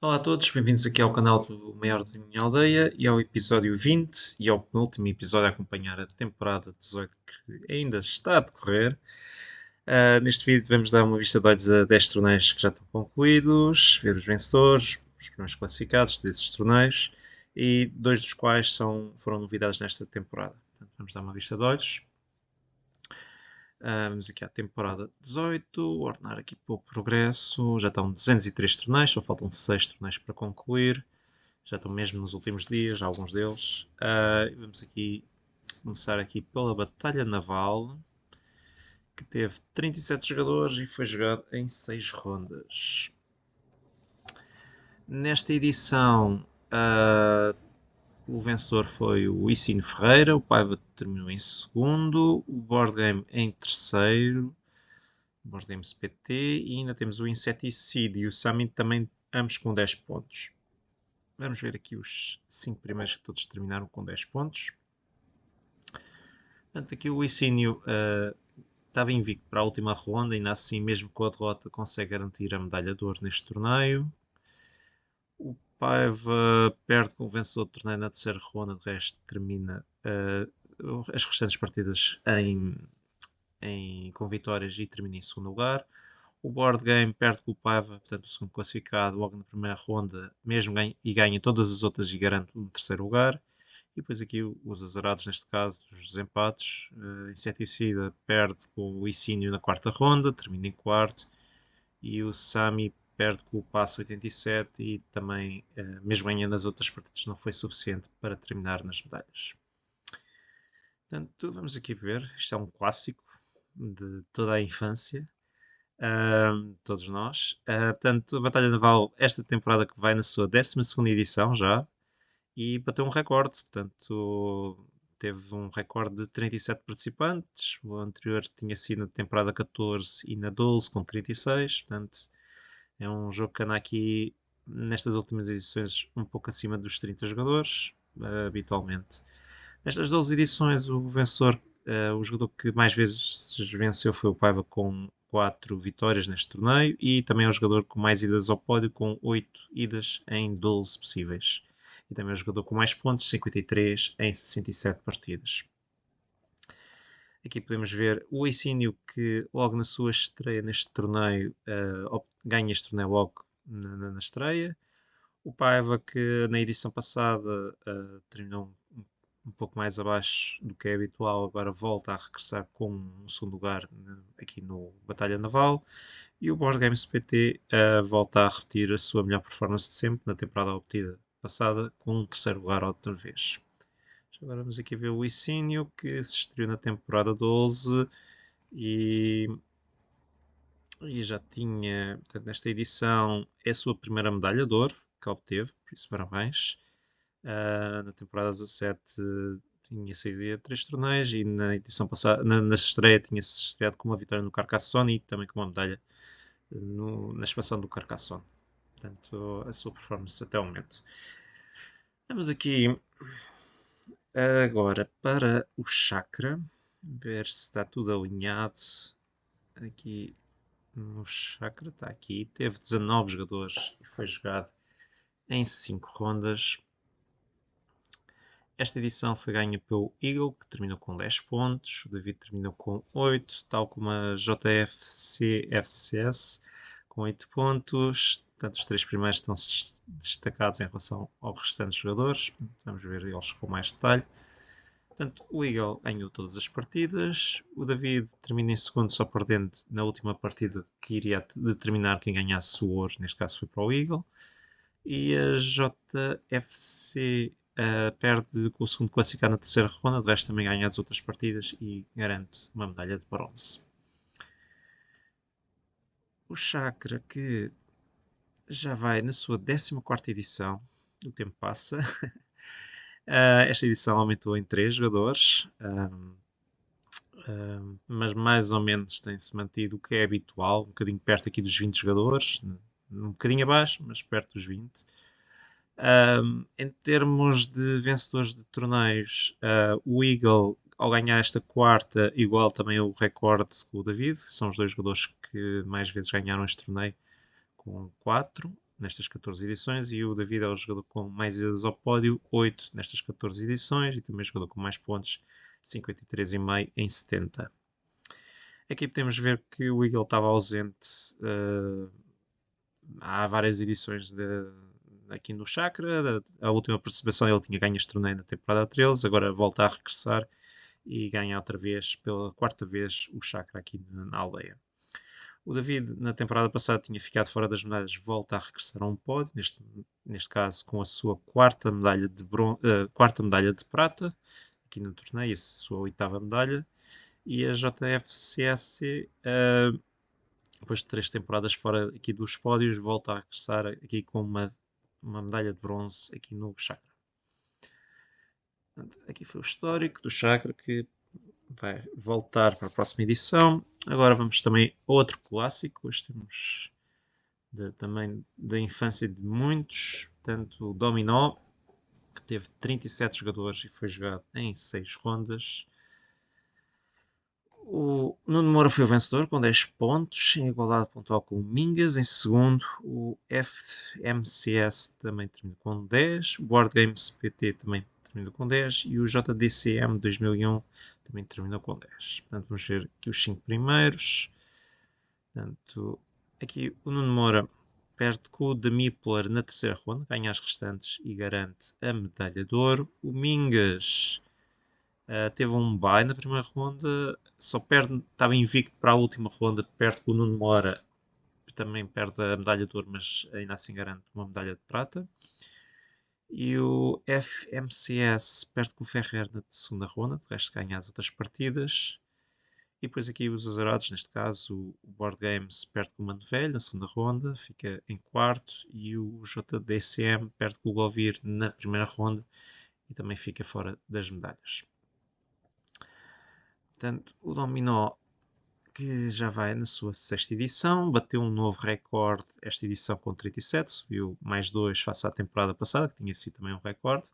Olá a todos, bem-vindos aqui ao canal do Maior da Minha Aldeia e ao episódio 20 e ao penúltimo episódio a acompanhar a temporada 18 que ainda está a decorrer. Neste vídeo vamos dar uma vista de olhos a 10 torneios que já estão concluídos, ver os vencedores, os primeiros classificados desses torneios e dois dos quais foram novidades nesta temporada. Portanto, vamos dar uma vista de olhos. Vamos aqui à temporada 18, ordenar aqui para o progresso. Já estão 203 torneios, só faltam 6 torneios para concluir. Já estão mesmo nos últimos dias, alguns deles. Vamos aqui começar aqui pela Batalha Naval, que teve 37 jogadores e foi jogado em 6 rondas. Nesta edição, o vencedor foi o Icínio Ferreira, o Paiva terminou em segundo, o Board Game em terceiro, o Board Games PT, e ainda temos o Inseticide e o Summit também, ambos com 10 pontos. Vamos ver aqui os 5 primeiros que todos terminaram com 10 pontos. Portanto, aqui o Icínio estava invicto para a última ronda, ainda assim, mesmo com a derrota, consegue garantir a medalha de ouro neste torneio. O Paiva perde com o vencedor do torneio na terceira ronda, de resto termina as restantes partidas com vitórias e termina em segundo lugar. O Board Game perde com o Paiva, portanto o segundo classificado, logo na primeira ronda, mesmo e ganha todas as outras e garante o terceiro lugar. E depois aqui os azarados, neste caso, os desempates. Inseticida perde com o Icínio na quarta ronda, termina em quarto. E o Sami perde com o Passo 87 e também, mesmo ganhando as outras partidas, não foi suficiente para terminar nas medalhas. Portanto, vamos aqui ver. Isto é um clássico de toda a infância. Todos nós. Portanto, a Batalha Naval, esta temporada que vai na sua 12ª edição já, e bateu um recorde, portanto teve um recorde de 37 participantes, o anterior tinha sido na temporada 14 e na 12 com 36, portanto é um jogo que anda aqui nestas últimas edições um pouco acima dos 30 jogadores, habitualmente. Nestas 12 edições o vencedor, o jogador que mais vezes venceu foi o Paiva com 4 vitórias neste torneio e também é o jogador com mais idas ao pódio com 8 idas em 12 possíveis. E também é o jogador com mais pontos, 53 em 67 partidas. Aqui podemos ver o Icínio que logo na sua estreia neste torneio ganha este torneio logo na estreia. O Paiva que na edição passada terminou um pouco mais abaixo do que é habitual, agora volta a regressar com um segundo lugar aqui no Batalha Naval. E o Board Games PT volta a repetir a sua melhor performance de sempre na temporada obtida passada, com um terceiro lugar outra vez. Agora vamos aqui ver o Icínio, que se estreou na temporada 12 e já tinha, portanto, nesta edição, é a sua primeira medalha de ouro que obteve, por isso parabéns. Na temporada 17 tinha saído a 3 torneios e na edição passada, na estreia, tinha-se estreado com uma vitória no Carcassonne e também com uma medalha na expansão do Carcassonne. Portanto, a sua performance até o momento. Vamos aqui agora para o chakra, ver se está tudo alinhado. Aqui no chakra, está aqui, teve 19 jogadores e foi jogado em 5 rondas. Esta edição foi ganha pelo Eagle, que terminou com 10 pontos, o David terminou com 8, tal como a JFC FCS com 8 pontos. Portanto, os 3 primeiros estão destacados em relação aos restantes jogadores. Vamos ver eles com mais detalhe. Portanto, o Eagle ganhou todas as partidas. O David termina em segundo, só perdendo na última partida que iria determinar quem ganhasse o ouro. Neste caso foi para o Eagle. E a JFC perde com o segundo classificado na terceira ronda. De resto também ganha as outras partidas e garante uma medalha de bronze. O Chakra, que já vai na sua 14ª edição. O tempo passa. Esta edição aumentou em 3 jogadores, mas mais ou menos tem-se mantido o que é habitual, um bocadinho perto aqui dos 20 jogadores, um bocadinho abaixo, mas perto dos 20. Em termos de vencedores de torneios, o Eagle, ao ganhar esta quarta, igual também o recorde com o David, são os dois jogadores que mais vezes ganharam este torneio, com 4. nestas 14 edições, e o David é o jogador com mais idas ao pódio, 8 nestas 14 edições, e também o jogador com mais pontos, 53,5 em 70. Aqui podemos ver que o Eagle estava ausente há várias edições aqui no Chakra. A última participação ele tinha ganho este torneio na temporada 13, agora volta a regressar e ganha outra vez, pela quarta vez, o Chakra aqui na aldeia. O David, na temporada passada, tinha ficado fora das medalhas, volta a regressar a um pódio, neste caso com a sua quarta medalha de prata, aqui no torneio, a sua oitava medalha. E a JFCSC, depois de 3 temporadas fora aqui dos pódios, volta a regressar aqui com uma medalha de bronze aqui no Chakra. Aqui foi o histórico do Chakra, que vai voltar para a próxima edição. Agora vamos também a outro clássico. Hoje temos também da infância de muitos, tanto o Dominó, que teve 37 jogadores e foi jogado em 6 rondas. O Nuno Moura foi o vencedor com 10 pontos, em igualdade pontual com o Mingas. Em segundo, o FMCS também terminou com 10. O Board Games PT também terminou com 10. E o JDCM 2001 também terminou com 10. Portanto, vamos ver aqui os 5 primeiros. Portanto, aqui o Nuno Moura perde com o Demipler na terceira ronda, ganha as restantes e garante a medalha de ouro. O Mingas teve um bye na primeira ronda, só perde, estava invicto para a última ronda, perde com o Nuno Moura, também perde a medalha de ouro, mas ainda assim garante uma medalha de prata. E o FMCS perde com o Ferrer na segunda ronda, de resto ganha as outras partidas. E depois aqui os azarados, neste caso o Board Games perde com o Manvelho na segunda ronda, fica em quarto, e o JDCM perde com o Govir na primeira ronda e também fica fora das medalhas. Portanto, o Dominó, que já vai na sua sexta edição, bateu um novo recorde esta edição com 37, subiu mais 2 face à temporada passada, que tinha sido também um recorde.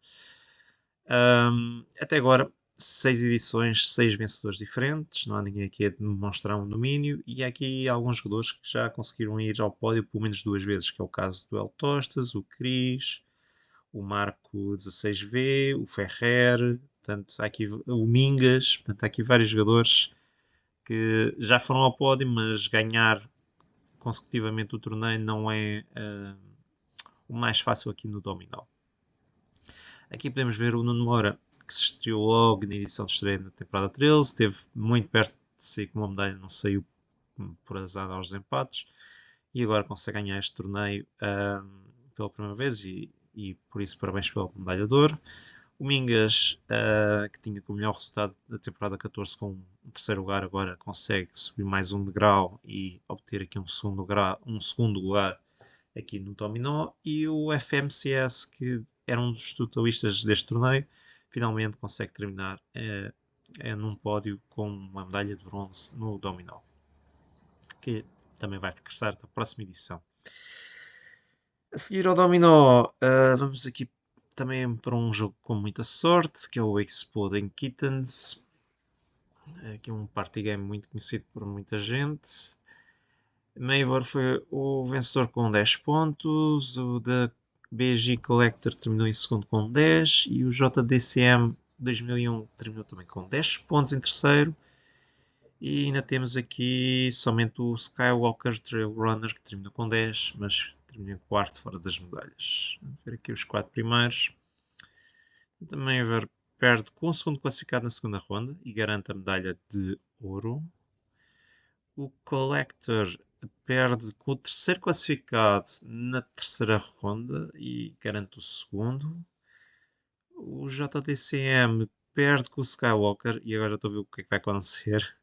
Até agora, 6 edições, 6 vencedores diferentes, não há ninguém aqui a demonstrar um domínio, e há aqui alguns jogadores que já conseguiram ir ao pódio pelo menos 2 vezes, que é o caso do El Tostas, o Cris, o Marco 16V, o Ferrer, portanto, há aqui o Mingas, portanto, há aqui vários jogadores que já foram ao pódio, mas ganhar consecutivamente o torneio não é o mais fácil aqui no Dominó. Aqui podemos ver o Nuno Moura, que se estreou logo na edição de estreia na temporada 13, esteve muito perto de sair com uma medalha, não saiu por azar aos desempates, e agora consegue ganhar este torneio pela primeira vez, e por isso parabéns pela medalha de ouro. O Mingas, que tinha como melhor resultado da temporada 14 com um terceiro lugar, agora consegue subir mais um degrau e obter aqui um segundo lugar aqui no Dominó. E o FMCS, que era um dos totalistas deste torneio, finalmente consegue terminar num pódio com uma medalha de bronze no Dominó, que também vai regressar na próxima edição. A seguir ao Dominó, vamos aqui também para um jogo com muita sorte, que é o Exploding Kittens. Aqui um party game muito conhecido por muita gente. Maivor foi o vencedor com 10 pontos, o da BG Collector terminou em segundo com 10 e o JDCM 2001 terminou também com 10 pontos em terceiro. E ainda temos aqui somente o Skywalker Trail Runner, que terminou com 10, mas terminou em quarto fora das medalhas. Vamos ver aqui os 4 primeiros. Também Maivor perde com o segundo classificado na segunda ronda e garante a medalha de ouro. O Collector perde com o terceiro classificado na terceira ronda e garante o segundo. O JDCM perde com o Skywalker e agora já estou a ver o que é que vai acontecer.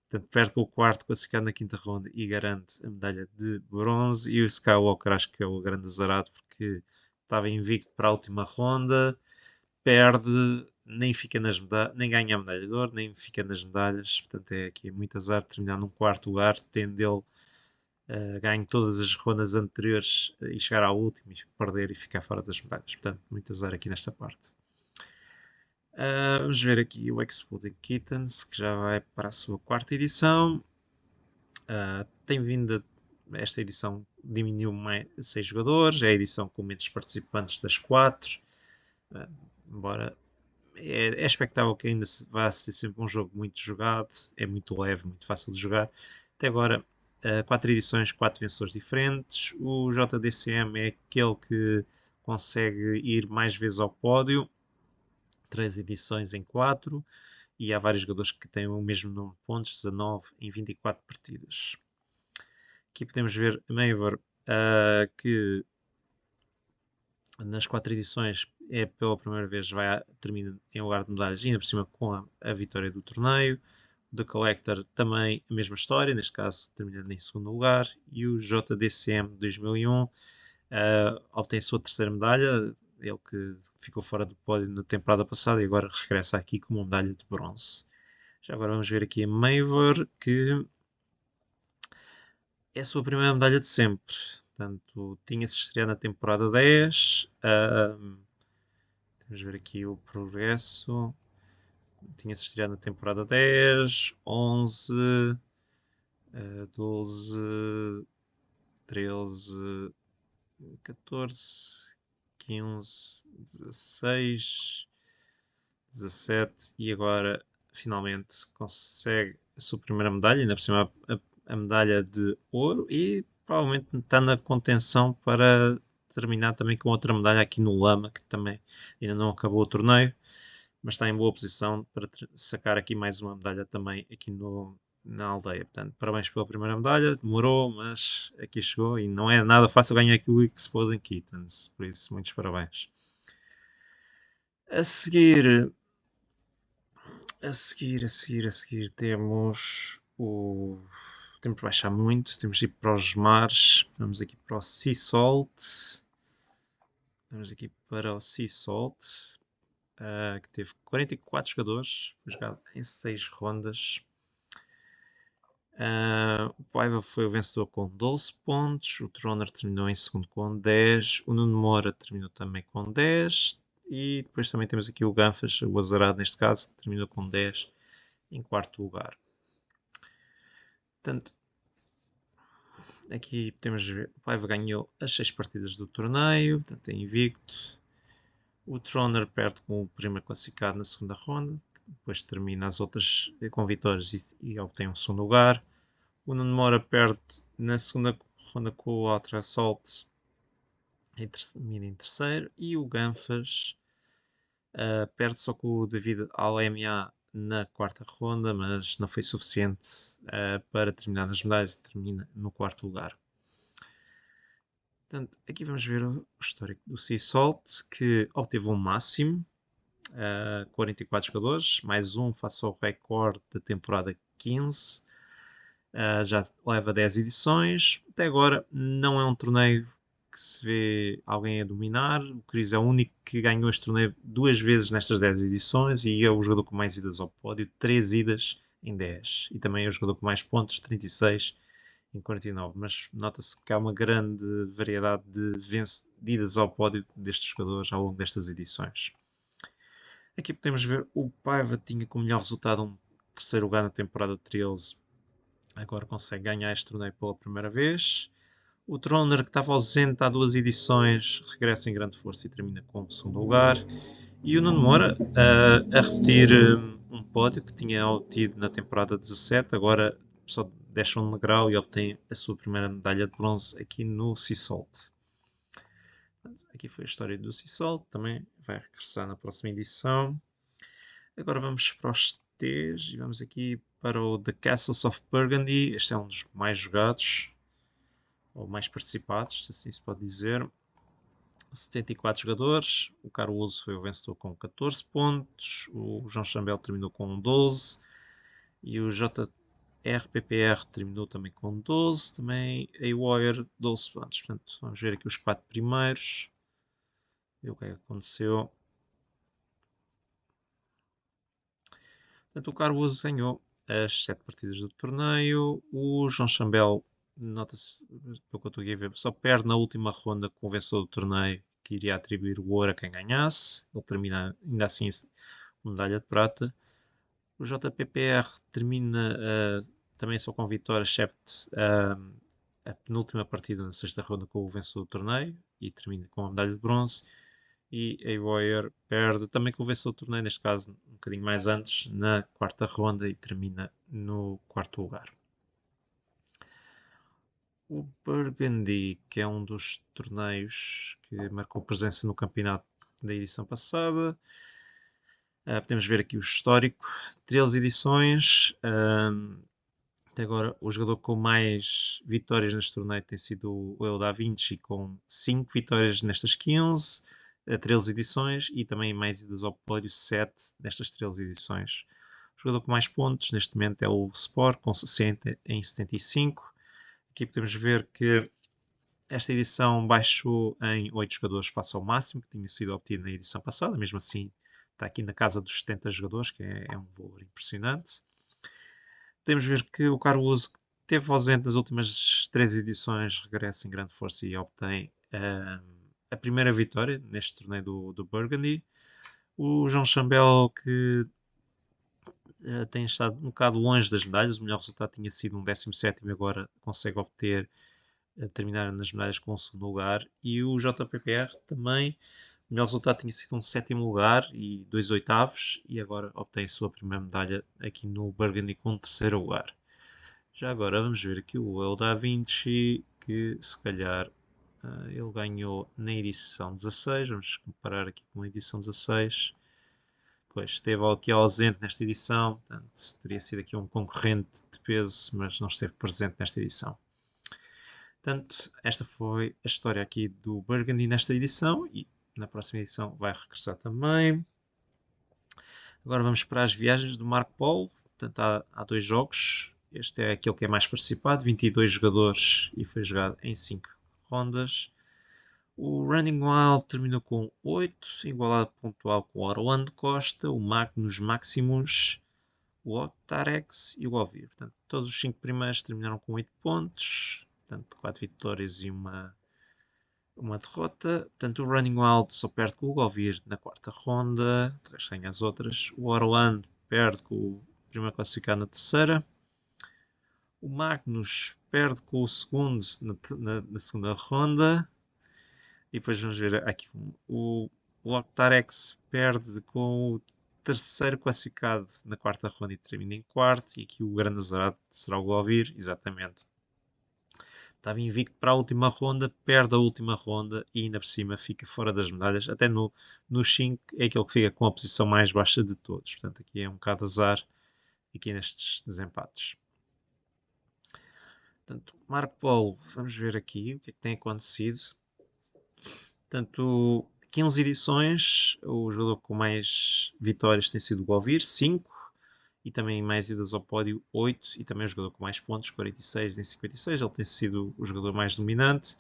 Portanto, perde com o quarto classificado na quinta ronda e garante a medalha de bronze. E o Skywalker acho que é o grande azarado porque estava invicto para a última ronda, perde, nem fica nas medalhas, nem ganha a medalha de ouro, nem fica nas medalhas. Portanto, é aqui muito azar terminar num quarto lugar, tendo ele ganho todas as rondas anteriores e chegar ao último e perder e ficar fora das medalhas. Portanto, muito azar aqui nesta parte. Vamos ver aqui o Exploding Kittens, que já vai para a sua quarta edição. Tem vindo esta edição diminuiu mais 6 jogadores, é a edição com menos participantes das 4, embora é expectável que ainda vá ser sempre um jogo muito jogado, é muito leve, muito fácil de jogar. Até agora, 4 edições, 4 vencedores diferentes. O JDCM é aquele que consegue ir mais vezes ao pódio, 3 edições em 4, e há vários jogadores que têm o mesmo número de pontos, 19 em 24 partidas. Aqui podemos ver a Mavor, que nas 4 edições é pela primeira vez termina em lugar de medalhas, ainda por cima com a vitória do torneio. O The Collector também a mesma história, neste caso terminando em segundo lugar. E o JDCM 2001 obtém a sua terceira medalha, ele que ficou fora do pódio na temporada passada e agora regressa aqui com uma medalha de bronze. Já agora vamos ver aqui a Mavor, que é a sua primeira medalha de sempre. Portanto, tinha-se estreado na temporada 10. Vamos ver aqui o progresso. Tinha-se estreado na temporada 10, 11, 12, 13, 14, 15, 16, 17 e agora finalmente consegue a sua primeira medalha, ainda por cima a medalha de ouro, e provavelmente está na contenção para terminar também com outra medalha aqui no Lama, que também ainda não acabou o torneio, mas está em boa posição para sacar aqui mais uma medalha também aqui na aldeia. Portanto, parabéns pela primeira medalha, demorou, mas aqui chegou e não é nada fácil ganhar aqui o Exploding Kittens, por isso muitos parabéns. A seguir temos o... Temos que baixar muito, temos de ir para os mares, vamos aqui para o Sea Salt. Vamos aqui para o Sea Salt, que teve 44 jogadores, foi jogado em 6 rondas. O Paiva foi o vencedor com 12 pontos, o Troner terminou em segundo com 10, o Nuno Moura terminou também com 10, e depois também temos aqui o Ganfas, o azarado neste caso, que terminou com 10 em quarto lugar. Portanto, aqui podemos ver, o Paiva ganhou as 6 partidas do torneio, portanto é invicto. O Troner perde com o primeiro classificado na segunda ronda, depois termina as outras com vitórias e obtém um segundo lugar. O Nuno Moura perde na segunda ronda com o Ultra Assault e termina em terceiro. E o Ganfas perde só com o David Alma na quarta ronda, mas não foi suficiente para terminar nas medalhas e termina no quarto lugar. Portanto, aqui vamos ver o histórico do Sea Salt, que obteve um máximo, 44 jogadores, mais um face ao recorde da temporada 15. Já leva 10 edições. Até agora não é um torneio que se vê alguém a dominar. O Chris é o único que ganhou este torneio 2 vezes nestas 10 edições e é o jogador com mais idas ao pódio, 3 idas em 10. E também é o jogador com mais pontos, 36 em 49. Mas nota-se que há uma grande variedade de idas ao pódio destes jogadores ao longo destas edições. Aqui podemos ver o Paiva tinha como melhor resultado um terceiro lugar na temporada 13. Agora consegue ganhar este torneio pela primeira vez. O Troner, que estava ausente há 2 edições, regressa em grande força e termina com o segundo lugar. E o Nuno Moura a repetir um pódio que tinha obtido na temporada 17, agora só deixa um degrau e obtém a sua primeira medalha de bronze aqui no Sea Salt. Aqui foi a história do Sea Salt, também vai regressar na próxima edição. Agora vamos para os T's e vamos aqui para o The Castles of Burgundy. Este é um dos mais jogados, ou mais participados, se assim se pode dizer. 74 jogadores, o Caruso foi o vencedor com 14 pontos, o João Chambel terminou com 12 e o JRPPR terminou também com 12, também a Warrior 12 pontos. Portanto, vamos ver aqui os 4 primeiros, ver o que é que aconteceu. Portanto, o Caruso ganhou as 7 partidas do torneio, o João Chambel, nota-se, pelo que eu estou aqui a ver, só perde na última ronda com o vencedor do torneio, que iria atribuir o ouro a quem ganhasse. Ele termina ainda assim com medalha de prata. O JPPR termina também só com vitória, excepto a penúltima partida na sexta ronda com o vencedor do torneio e termina com a medalha de bronze. E a Warrior perde também com o vencedor do torneio, neste caso um bocadinho mais antes, na quarta ronda e termina no quarto lugar. O Burgundy, que é um dos torneios que marcou presença no campeonato da edição passada. Podemos ver aqui o histórico, 13 edições. Até agora, o jogador com mais vitórias neste torneio tem sido o El Da Vinci, com 5 vitórias nestas 15, 13 edições, e também mais idas ao pódio, 7 nestas 13 edições. O jogador com mais pontos neste momento é o Sport, com 60 em 75. Aqui podemos ver que esta edição baixou em 8 jogadores face ao máximo que tinha sido obtido na edição passada. Mesmo assim, está aqui na casa dos 70 jogadores, que é um valor impressionante. Podemos ver que o Caruso, que esteve ausente nas últimas 3 edições, regressa em grande força e obtém a primeira vitória neste torneio do Burgundy. O João Chambel, que tem estado um bocado longe das medalhas, o melhor resultado tinha sido um 17º e agora consegue obter, terminar nas medalhas com o segundo lugar. E o JPPR também, o melhor resultado tinha sido um 7º lugar e 2 oitavos, e agora obtém a sua primeira medalha aqui no Burgundy com o terceiro lugar. Já agora vamos ver aqui o El Da Vinci, que se calhar ele ganhou na edição 16. Vamos comparar aqui com a edição 16. Pois esteve aqui ausente nesta edição, portanto teria sido aqui um concorrente de peso, mas não esteve presente nesta edição. Portanto, esta foi a história aqui do Burgundy nesta edição e na próxima edição vai regressar também. Agora vamos para as viagens do Marco Polo. Portanto, há 2 jogos. Este é aquele que é mais participado, 22 jogadores e foi jogado em 5 rondas. O Running Wild terminou com 8, igualado pontual com o Orlando Costa, o Magnus Maximus, o Octarex e o Ovir. Portanto, todos os 5 primeiros terminaram com 8 pontos, portanto, 4 vitórias e uma derrota. Portanto, o Running Wild só perde com o Govir na quarta ronda, ganha as outras. O Orlando perde com o primeiro classificado na terceira. O Magnus perde com o segundo na segunda ronda. E depois vamos ver aqui o Octarex perde com o terceiro classificado na quarta ronda e termina em quarto. E aqui o grande azarado será o Govir, exatamente. Estava invicto para a última ronda, perde a última ronda e ainda por cima fica fora das medalhas. Até no 5 é aquele que fica com a posição mais baixa de todos. Portanto, aqui é um bocado azar aqui nestes desempates. Portanto, Marco Polo, vamos ver aqui o que é que tem acontecido. Portanto, 15 edições, o jogador com mais vitórias tem sido o Govir, 5. E também mais idas ao pódio, 8. E também o jogador com mais pontos, 46 em 56. Ele tem sido o jogador mais dominante.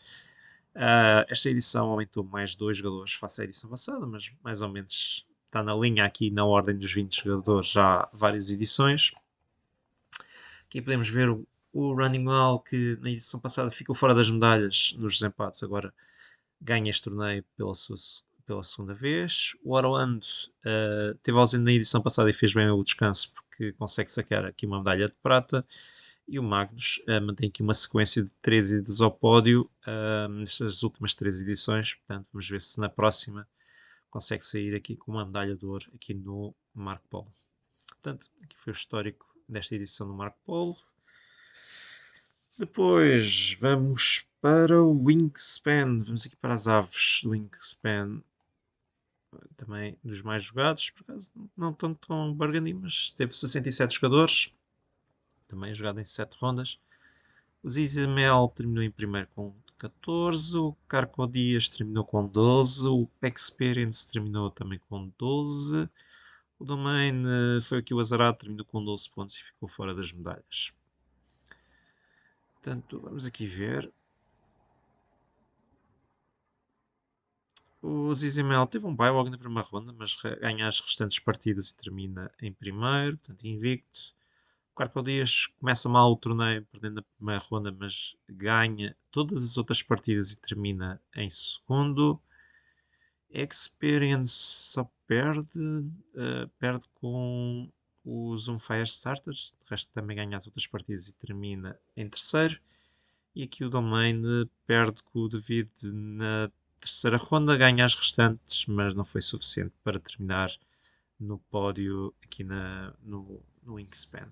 Esta edição aumentou mais 2 jogadores face à edição passada, mas mais ou menos está na linha aqui na ordem dos 20 jogadores já há várias edições. Aqui podemos ver o Running Wall, que na edição passada ficou fora das medalhas nos desempates, agora ganha este torneio pela segunda vez. O Orlando teve ausente na edição passada e fez bem o descanso porque consegue sacar aqui uma medalha de prata. E o Magnus mantém aqui uma sequência de 3 idas ao pódio nestas últimas 3 edições. Portanto, vamos ver se na próxima consegue sair aqui com uma medalha de ouro aqui no Marco Polo. Portanto, aqui foi o histórico desta edição do Marco Polo. Depois vamos para o Wingspan. Vamos aqui para as aves do Wingspan. Também dos mais jogados, por acaso não tanto com o Burgundy, mas teve 67 jogadores. Também jogado em 7 rondas. O Zizamel terminou em primeiro com 14. O Carco Dias terminou com 12. O Experience terminou também com 12. O Domain foi aqui o azarado, terminou com 12 pontos e ficou fora das medalhas. Portanto, vamos aqui ver. O Zizimel teve um bye logo na primeira ronda, mas ganha as restantes partidas e termina em primeiro, portanto invicto. O Carco Dias começa mal o torneio, perdendo a primeira ronda, mas ganha todas as outras partidas e termina em segundo. Experience só perde com os Zoom Fire Starters, de resto também ganha as outras partidas e termina em terceiro. E aqui o Domain perde com o David na terceira ronda, ganha as restantes, mas não foi suficiente para terminar no pódio aqui no Wingspan.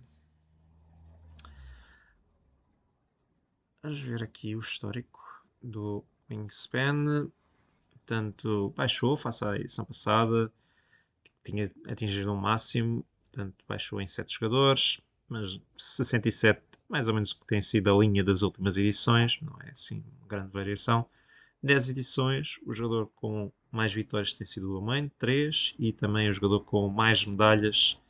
Vamos ver aqui o histórico do Wingspan. Portanto, baixou face à edição passada, tinha atingido um máximo, portanto, baixou em 7 jogadores, mas 67, mais ou menos o que tem sido a linha das últimas edições, não é assim uma grande variação. 10 edições, o jogador com mais vitórias tem sido o Domain, 3, e também o jogador com mais medalhas,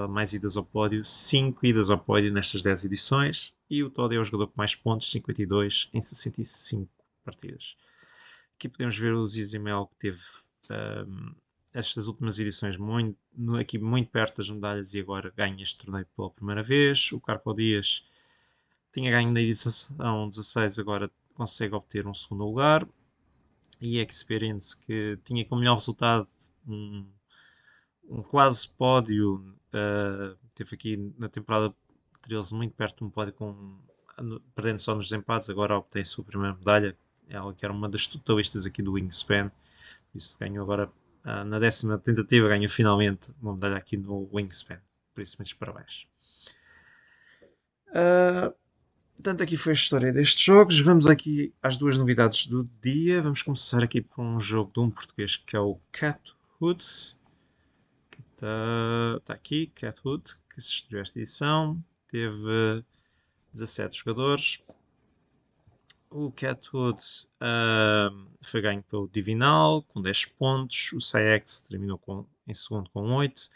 mais idas ao pódio, 5 idas ao pódio nestas 10 edições, e o Todd é o jogador com mais pontos, 52 em 65 partidas. Aqui podemos ver o Zizimel que teve estas últimas edições aqui muito perto das medalhas e agora ganha este torneio pela primeira vez. O Carpo Dias tinha ganho na edição 16, agora consegue obter um segundo lugar. E Experience, que tinha como melhor resultado um quase pódio, teve aqui na temporada 13 muito perto de um pódio, perdendo só nos desempates, agora obtém a sua primeira medalha. Ela que era uma das totallistas aqui do Wingspan, isso ganhou agora na 10ª tentativa, ganhou finalmente uma medalha aqui no Wingspan, por isso muitos parabéns. Portanto, aqui foi a história destes jogos. Vamos aqui às duas novidades do dia. Vamos começar aqui por um jogo de um português que é o Cat Hood, que está aqui, Cat Hood, que se estreou esta edição, teve 17 jogadores. O Catwood foi ganho pelo Divinal com 10 pontos. O Saex terminou em segundo com 8.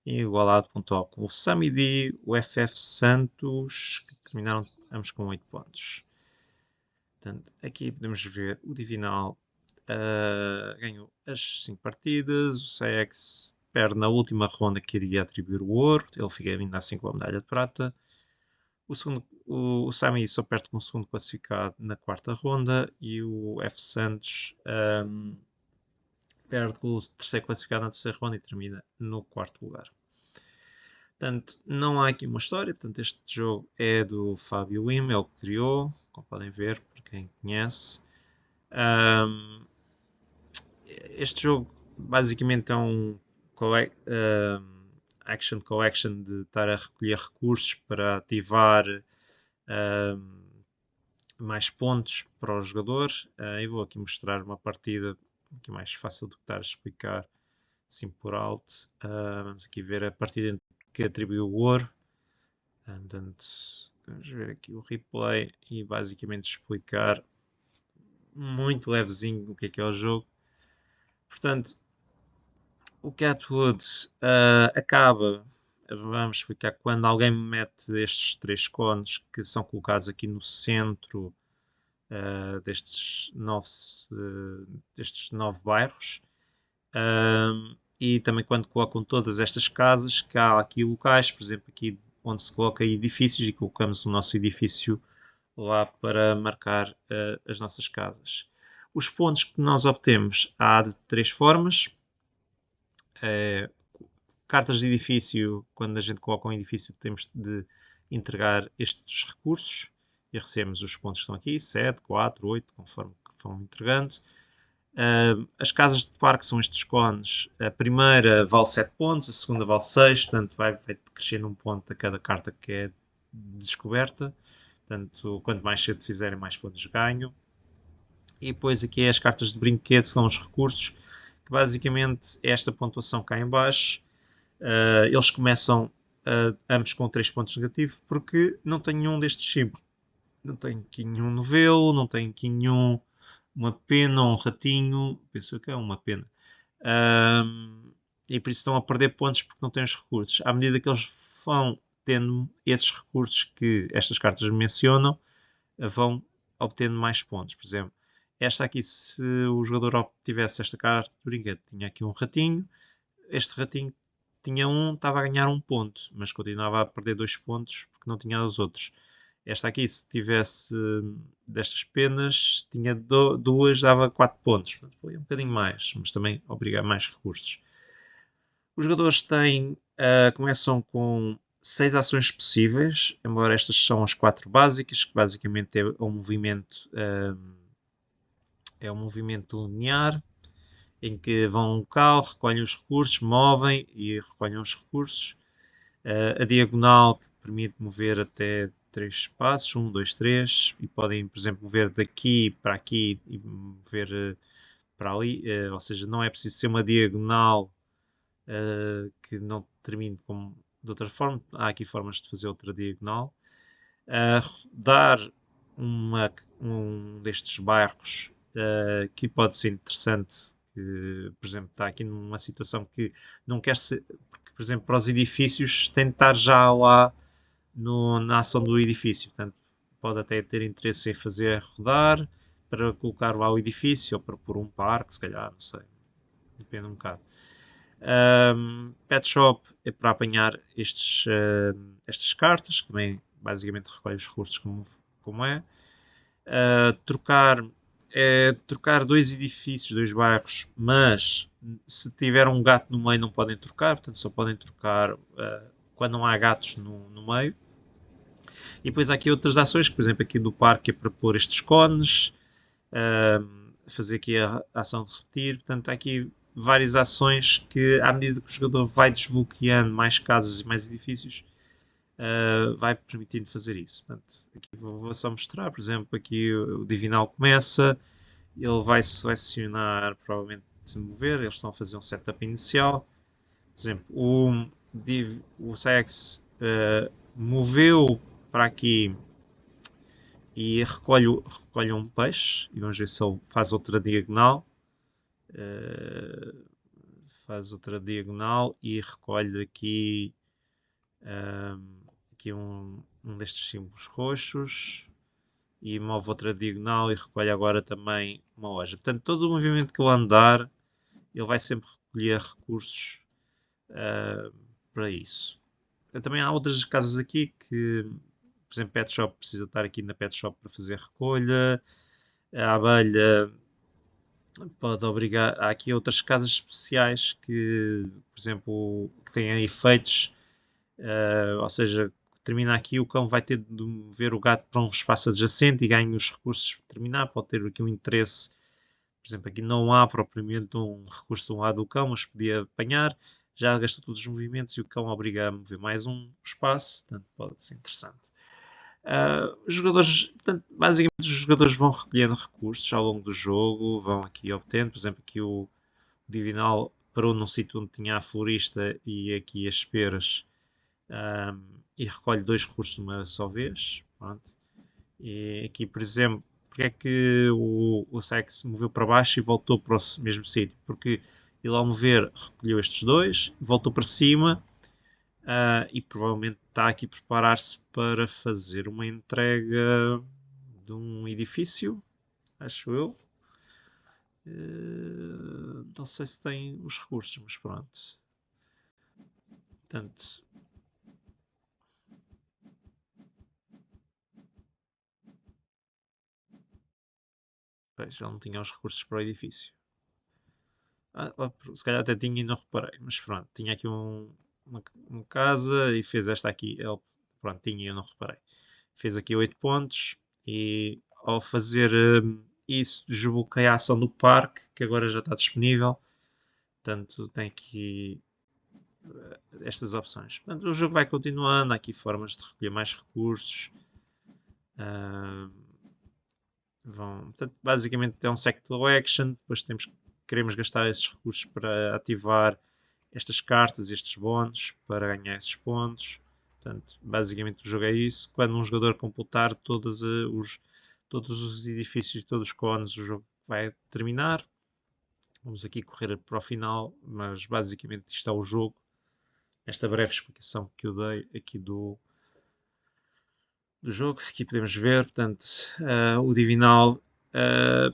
E igualado pontual com o Sami D, o FF Santos, que terminaram ambos com 8 pontos. Portanto, aqui podemos ver o Divinal ganhou as 5 partidas. O Saex perde na última ronda que iria atribuir o ouro. Ele fica ainda assim com a medalha de prata. O Sami só perde com o segundo classificado na quarta ronda e o F Santos perde com o terceiro classificado na terceira ronda e termina no quarto lugar. Portanto, não há aqui uma história. Portanto, este jogo é do Fábio Wim, ele que criou, como podem ver, para quem conhece. Este jogo basicamente é um action collection de estar a recolher recursos para ativar mais pontos para o jogador. Eu vou aqui mostrar uma partida que é mais fácil do que estar a explicar assim por alto. Vamos aqui ver a partida que atribuiu o ouro. Portanto, vamos ver aqui o replay e basicamente explicar muito levezinho o que é o jogo. Portanto, o Catwood acaba, vamos explicar, quando alguém mete estes 3 cones que são colocados aqui no centro destes 9 bairros, e também quando colocam todas estas casas, que há aqui locais, por exemplo, aqui onde se coloca edifícios, e colocamos o nosso edifício lá para marcar as nossas casas. Os pontos que nós obtemos há de 3 formas. Cartas de edifício, quando a gente coloca um edifício, temos de entregar estes recursos e recebemos os pontos que estão aqui, 7, 4, 8, conforme que vão entregando. As casas de parque são estes cones. A primeira vale 7 pontos, a segunda vale 6, portanto vai crescendo um ponto a cada carta que é descoberta. Portanto, quanto mais cedo fizerem, mais pontos ganham. E depois aqui é as cartas de brinquedo, são os recursos, que basicamente é esta pontuação cá em baixo. Eles começam ambos com 3 pontos negativos, porque não tem nenhum destes símbolos. Não tem aqui nenhum novelo, não tem aqui nenhum uma pena ou um ratinho, penso que é uma pena. E por isso estão a perder pontos porque não têm os recursos. À medida que eles vão tendo esses recursos que estas cartas mencionam, vão obtendo mais pontos. Por exemplo, esta aqui, se o jogador obtivesse esta carta de brinquedo, tinha aqui um ratinho. Este ratinho tinha estava a ganhar 1 ponto, mas continuava a perder 2 pontos porque não tinha os outros. Esta aqui, se tivesse destas penas, tinha 2, dava 4 pontos. Foi um bocadinho mais, mas também obriga a mais recursos. Os jogadores começam com 6 ações possíveis, embora estas são as 4 básicas, que basicamente é um movimento linear, em que vão a um local, recolhem os recursos, movem e recolhem os recursos. A diagonal que permite mover até 3 espaços, 1, 2, 3, e podem, por exemplo, mover daqui para aqui e mover para ali, ou seja, não é preciso ser uma diagonal que não termine como de outra forma, há aqui formas de fazer outra diagonal. Dar um destes bairros que pode ser interessante, que, por exemplo, está aqui numa situação que não quer ser, porque, por exemplo, para os edifícios tem de estar já lá na ação do edifício, portanto, pode até ter interesse em fazer rodar para colocar lá o edifício ou para pôr um parque, se calhar, não sei, depende um bocado. Pet Shop é para apanhar estas cartas, que também basicamente recolhe os recursos como é. Trocar dois edifícios, dois bairros, mas se tiver um gato no meio não podem trocar, portanto só podem trocar quando não há gatos no meio. E depois há aqui outras ações, por exemplo aqui do parque é para pôr estes cones, fazer aqui a ação de repetir, portanto há aqui várias ações que à medida que o jogador vai desbloqueando mais casas e mais edifícios, vai permitindo fazer isso. Portanto, aqui vou só mostrar, por exemplo, aqui o Divinal começa, ele vai selecionar, provavelmente se mover, eles estão a fazer um setup inicial. Por exemplo, o Sex moveu para aqui e recolhe um peixe, e vamos ver se ele faz outra diagonal. Faz outra diagonal e recolhe aqui um destes símbolos roxos e move outra diagonal e recolhe agora também uma loja. Portanto, todo o movimento que ele andar, ele vai sempre recolher recursos para isso. Também há outras casas aqui que, por exemplo, Pet Shop precisa estar aqui na Pet Shop para fazer recolha. A abelha pode obrigar. Há aqui outras casas especiais que, por exemplo, que têm efeitos, ou seja, termina aqui, o cão vai ter de mover o gato para um espaço adjacente e ganha os recursos para terminar. Pode ter aqui um interesse, por exemplo, aqui não há propriamente um recurso de um lado do cão, mas podia apanhar. Já gastou todos os movimentos e o cão obriga a mover mais um espaço, portanto pode ser interessante. Os jogadores, portanto, basicamente os jogadores vão recolhendo recursos ao longo do jogo, vão aqui obtendo, por exemplo, aqui o Divinal parou num sítio onde tinha a florista e aqui as peras e recolhe 2 recursos de uma só vez. Pronto. E aqui, por exemplo, porque é que o Sex moveu para baixo e voltou para o mesmo sítio? Porque ele ao mover recolheu estes 2, voltou para cima e provavelmente está aqui a preparar-se para fazer uma entrega de um edifício, acho eu. Não sei se tem os recursos, mas pronto. Portanto, já não tinha os recursos para o edifício. Se calhar até tinha e não reparei, mas pronto, tinha aqui uma casa e fez esta aqui. Ele, pronto, tinha e eu não reparei. Fez aqui 8 pontos e ao fazer isso desbloqueia a ação do parque, que agora já está disponível. Portanto, tem aqui estas opções. Portanto, o jogo vai continuando, há aqui formas de recolher mais recursos. Portanto, basicamente é um Sector Action, depois queremos gastar esses recursos para ativar estas cartas, estes bónus, para ganhar esses pontos. Portanto, basicamente o jogo é isso. Quando um jogador completar todos os edifícios e todos os cones, o jogo vai terminar. Vamos aqui correr para o final, mas basicamente isto é o jogo. Esta breve explicação que eu dei aqui do jogo, aqui podemos ver, portanto, o Divinal,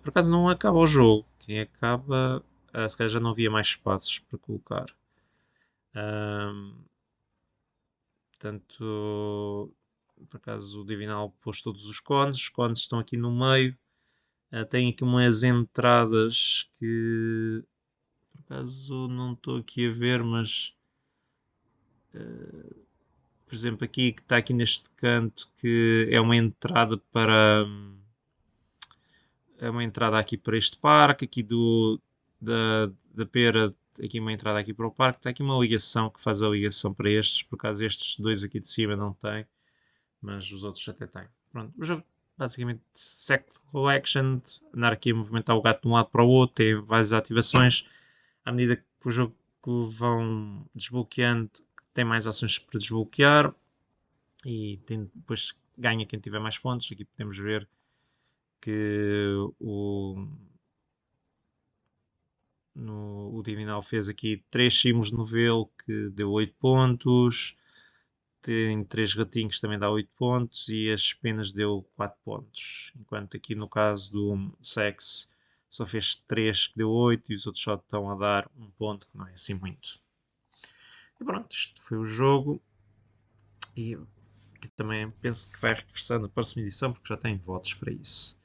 por acaso não acaba o jogo, quem acaba, se calhar já não havia mais espaços para colocar. Portanto, por acaso o Divinal pôs todos os cones estão aqui no meio, tem aqui umas entradas que, por acaso não estou aqui a ver, mas por exemplo, aqui que está aqui neste canto, que é uma entrada para aqui para este parque, aqui da pera, aqui uma entrada aqui para o parque, está aqui uma ligação que faz a ligação para estes, por acaso estes dois aqui de cima não têm, mas os outros até têm. Pronto, o jogo basicamente Sect Collection, andar aqui a movimentar o gato de um lado para o outro, tem várias ativações, à medida que o jogo vão desbloqueando, tem mais ações para desbloquear e depois ganha quem tiver mais pontos. Aqui podemos ver que o Divinal fez aqui 3 cimos de novelo que deu 8 pontos, tem 3 gatinhos também dá 8 pontos e as penas deu 4 pontos, enquanto aqui no caso do Sex só fez 3 que deu 8 e os outros só estão a dar 1 ponto, que não é assim muito. E pronto, isto foi o jogo e que também penso que vai regressar na próxima edição porque já tem votos para isso.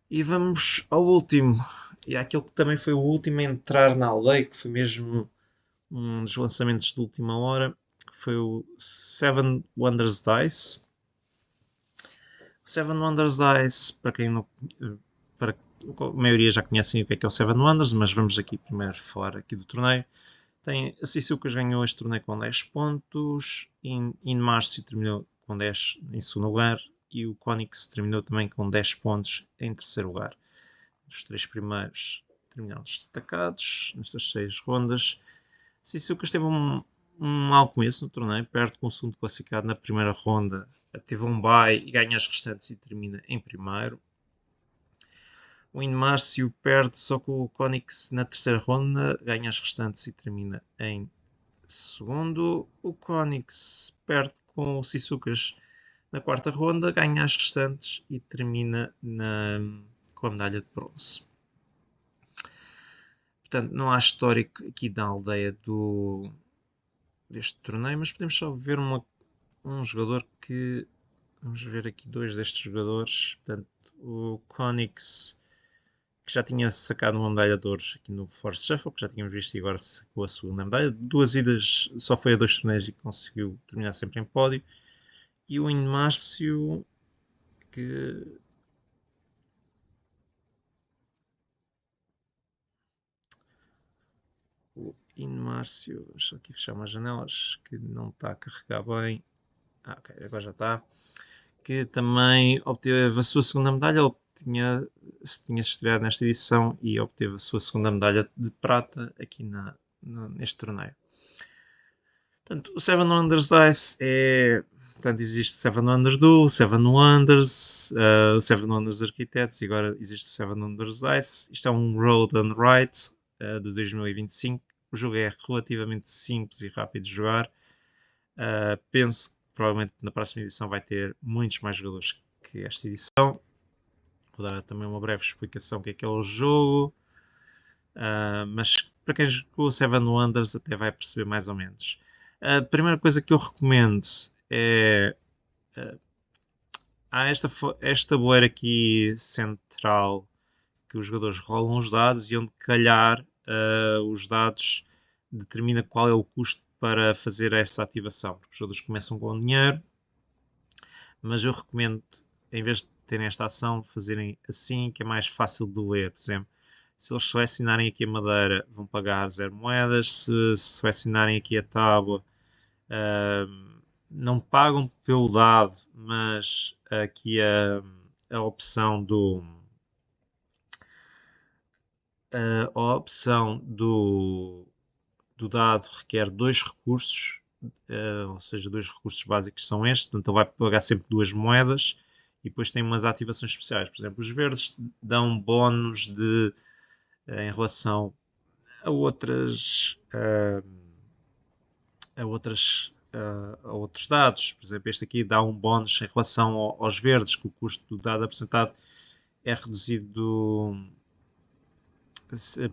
E vamos ao último, e àquele que também foi o último a entrar na aldeia, que foi mesmo um dos lançamentos de última hora, que foi o Seven Wonders Dice. O Seven Wonders Dice, para quem não... para a maioria já conhecem o que é o Seven Wonders, mas vamos aqui primeiro falar aqui do torneio. A Ciciucas ganhou este torneio com 10 pontos, Inmarcio terminou com 10 em segundo lugar e o Conix terminou também com 10 pontos em terceiro lugar. Os 3 primeiros terminaram destacados nestas 6 rondas. Ciciucas teve um mau começo no torneio, perde com o segundo classificado na primeira ronda, teve um bye e ganha as restantes e termina em primeiro. O Inmarcio perde só com o Conix na terceira ronda, ganha as restantes e termina em segundo. O Conix perde com o Ciciucas na quarta ronda, ganha as restantes e termina com a medalha de bronze. Portanto, não há histórico aqui da aldeia deste torneio, mas podemos só ver um jogador que... Vamos ver aqui 2 destes jogadores. Portanto, o Conix, que já tinha sacado uma medalha de ouro aqui no Force Shuffle, que já tínhamos visto, e agora sacou a segunda medalha. 2 idas, só foi a 2 torneios e conseguiu terminar sempre em pódio. E o Inmarcio, que... O Inmarcio, deixa aqui fechar umas janelas, que não está a carregar bem. Ok, agora já está. Que também obteve a sua segunda medalha. Ele tinha estreado nesta edição e obteve a sua segunda medalha de prata aqui neste torneio. Portanto, o Seven Wonders Dice é... Portanto, existe o Seven Wonders Duel, Seven Wonders, o Seven Wonders Architects e agora existe o Seven Wonders Dice. Isto é um Road and Write de 2025. O jogo é relativamente simples e rápido de jogar. Penso que provavelmente na próxima edição vai ter muitos mais jogadores que esta edição. Vou dar também uma breve explicação do que é o jogo. Mas para quem jogou Seven Wonders até vai perceber mais ou menos. A primeira coisa que eu recomendo é... há esta tabuleiro aqui central que os jogadores rolam os dados e onde calhar os dados determina qual é o custo para fazer essa ativação. Porque os jogadores começam com dinheiro, mas eu recomendo, em vez de terem esta ação, fazerem assim, que é mais fácil de ler. Por exemplo, se eles selecionarem aqui a madeira, vão pagar 0 moedas. Se selecionarem aqui a tábua, não pagam pelo dado, mas aqui a opção do dado requer 2 recursos, ou seja, 2 recursos básicos são estes, portanto ele vai pagar sempre 2 moedas e depois tem umas ativações especiais. Por exemplo, os verdes dão bónus em relação a outros dados. Por exemplo, este aqui dá um bónus em relação aos verdes, que o custo do dado apresentado é reduzido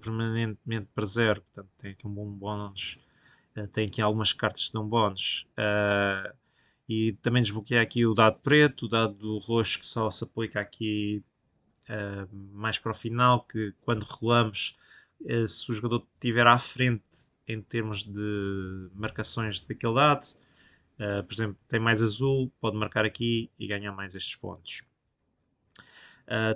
permanentemente para 0, portanto tem aqui um bom bónus, tem aqui algumas cartas que dão bónus, e também desbloqueia aqui o dado preto, o dado roxo que só se aplica aqui mais para o final, que quando rolamos, se o jogador estiver à frente em termos de marcações daquele dado, Por exemplo, tem mais azul, pode marcar aqui e ganhar mais estes pontos.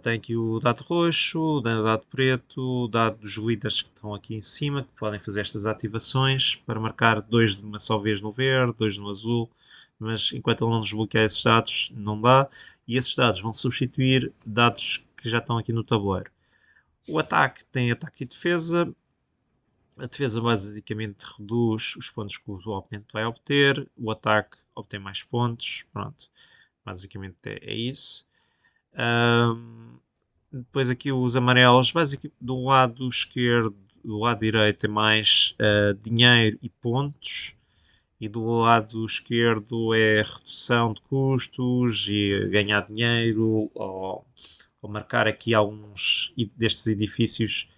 Tem aqui o dado roxo, o dado preto, o dado dos líderes que estão aqui em cima, que podem fazer estas ativações para marcar 2 de uma só vez no verde, 2 no azul, mas enquanto ele não desbloqueia esses dados, não dá, e esses dados vão substituir dados que já estão aqui no tabuleiro. O ataque tem ataque e defesa. A defesa basicamente reduz os pontos que o oponente vai obter, o ataque obtém mais pontos, pronto, basicamente é isso. Depois aqui os amarelos, basicamente do lado esquerdo, do lado direito é mais dinheiro e pontos, e do lado esquerdo é redução de custos e ganhar dinheiro, ou marcar aqui alguns destes edifícios,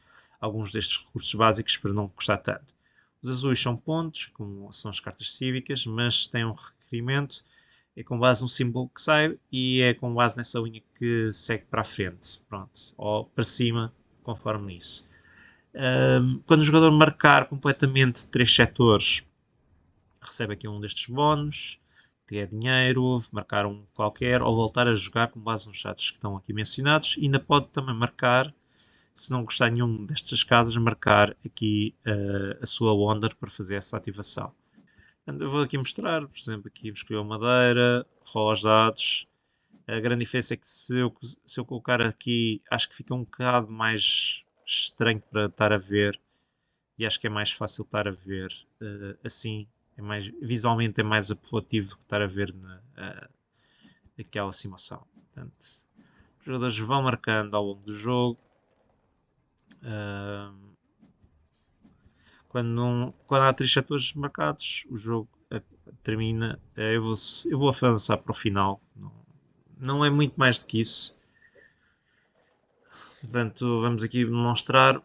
alguns destes recursos básicos para não custar tanto. Os azuis são pontos, como são as cartas cívicas, mas têm um requerimento, é com base no símbolo que sai e é com base nessa linha que segue para a frente, pronto, ou para cima, conforme isso. Quando o jogador marcar completamente 3 setores, recebe aqui um destes bónus, que é dinheiro, marcar um qualquer, ou voltar a jogar com base nos dados que estão aqui mencionados. E ainda pode também marcar, se não gostar de nenhum destas casas, marcar aqui a sua Wonder para fazer essa ativação. Eu vou aqui mostrar, por exemplo, aqui escolher a madeira, rola os dados. A grande diferença é que se eu colocar aqui, acho que fica um bocado mais estranho para estar a ver. E acho que é mais fácil estar a ver assim. Visualmente é mais apelativo do que estar a ver aquela simulação. Portanto, os jogadores vão marcando ao longo do jogo. Quando há 3 setores marcados, o jogo termina. Eu vou avançar para o final. Não é muito mais do que isso. Portanto, vamos aqui demonstrar.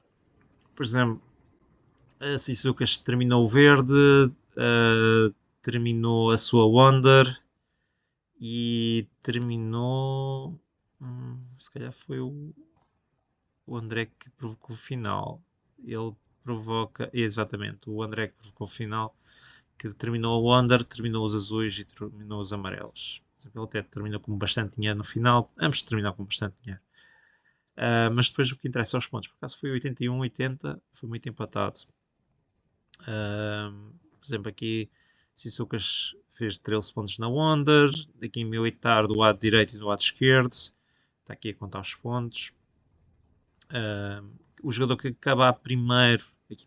Por exemplo, a Sisukas terminou o verde, terminou a sua Wonder e terminou. Se calhar foi o André que provocou o final. Ele provoca. Exatamente, o André que provocou o final. Que terminou o Wonder, terminou os azuis e terminou os amarelos. Ele até terminou com bastante dinheiro no final. Ambos terminaram com bastante dinheiro. Mas depois o que interessa é os pontos. Por acaso foi 81-80, foi muito empatado. Por exemplo, aqui Sissoukas fez 13 pontos na Wonder. Aqui em Militar do lado direito e do lado esquerdo. Está aqui a contar os pontos. O jogador que acabar primeiro aqui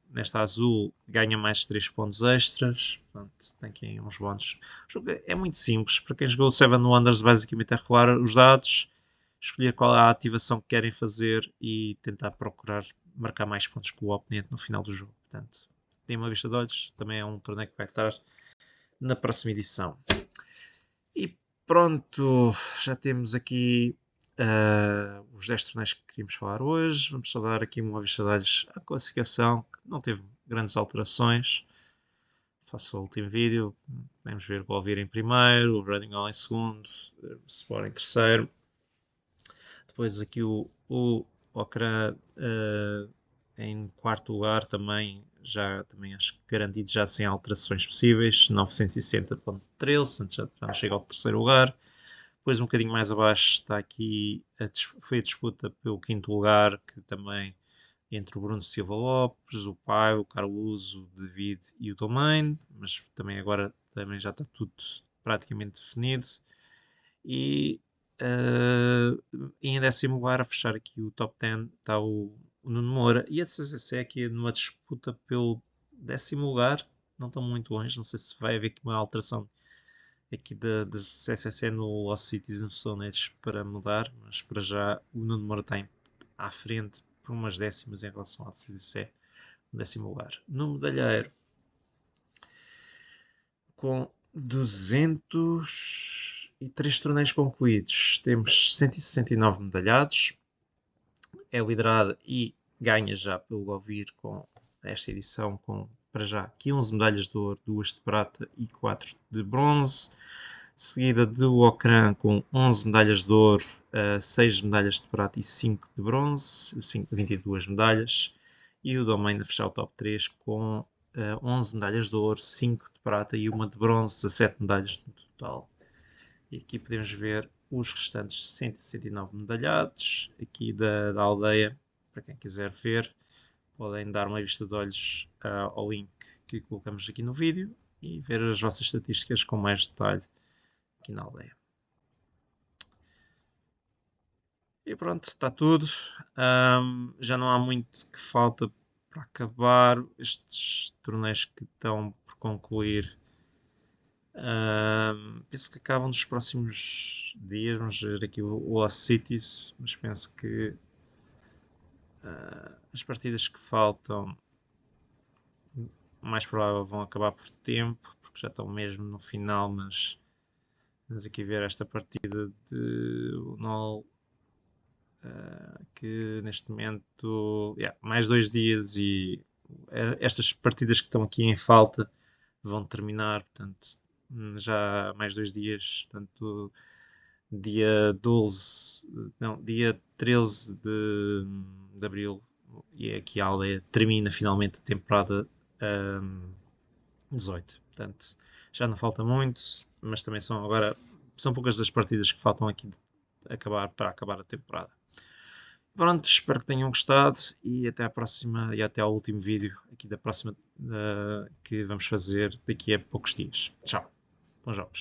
nesta azul ganha mais 3 pontos extras. Portanto, tem aqui uns bónus. O jogo é muito simples. Para quem jogou o Seven Wonders, basicamente é rolar os dados, escolher qual é a ativação que querem fazer e tentar procurar marcar mais pontos que o oponente no final do jogo. Portanto, tem uma vista de olhos. Também é um torneio que vai estar na próxima edição. E pronto, já temos aqui os 10 torneios que queríamos falar hoje. Vamos só dar aqui uma vista de olhos à classificação, que não teve grandes alterações. Faço o último vídeo. Podemos ver o Golvir em primeiro, o Running On em segundo, o Sport em terceiro. Depois aqui o Okran em quarto lugar, também acho que garantido já sem alterações possíveis, 960.13, já não chega ao terceiro lugar. Depois um bocadinho mais abaixo está aqui, foi a disputa pelo quinto lugar, que também entre o Bruno Silva Lopes, o Pai, o Carlos, o David e o Domain, mas também agora também já está tudo praticamente definido. E em décimo lugar, a fechar aqui o top 10, está o Nuno Moura. E a CCC aqui numa disputa pelo décimo lugar, não estão muito longe, não sei se vai haver aqui uma alteração aqui da CCC no Lost Cities no Stone Age para mudar, mas para já o Nuno Moura está à frente por umas décimas em relação ao CCC no décimo lugar. No medalheiro, com 203 torneios concluídos, temos 169 medalhados, é liderada e ganha já pelo Govir com esta edição com para já 15 medalhas de ouro, 2 de prata e 4 de bronze, seguida do Okran com 11 medalhas de ouro, 6 medalhas de prata e 5 de bronze, 22 medalhas, e o Domain a fechar o top 3 com 11 medalhas de ouro, 5 de prata e uma de bronze, 17 medalhas no total. E aqui podemos ver os restantes 169 medalhados, aqui da aldeia, para quem quiser ver. Podem dar uma vista de olhos ao link que colocamos aqui no vídeo e ver as vossas estatísticas com mais detalhe aqui na aldeia. E pronto, está tudo. Já não há muito que falta para acabar. Estes torneios que estão por concluir, penso que acabam nos próximos dias. Vamos ver aqui o Lost Cities, mas penso que as partidas que faltam, mais provável vão acabar por tempo, porque já estão mesmo no final, mas vamos aqui ver esta partida de Null, que neste momento, mais 2 dias e estas partidas que estão aqui em falta vão terminar, portanto, já mais 2 dias, portanto, dia 13 de Abril, e aqui a aldeia termina finalmente a temporada 18. Portanto, já não falta muito, mas também são poucas das partidas que faltam aqui para acabar a temporada. Pronto, espero que tenham gostado e até à próxima e até ao último vídeo aqui da próxima que vamos fazer daqui a poucos dias. Tchau, bons jogos.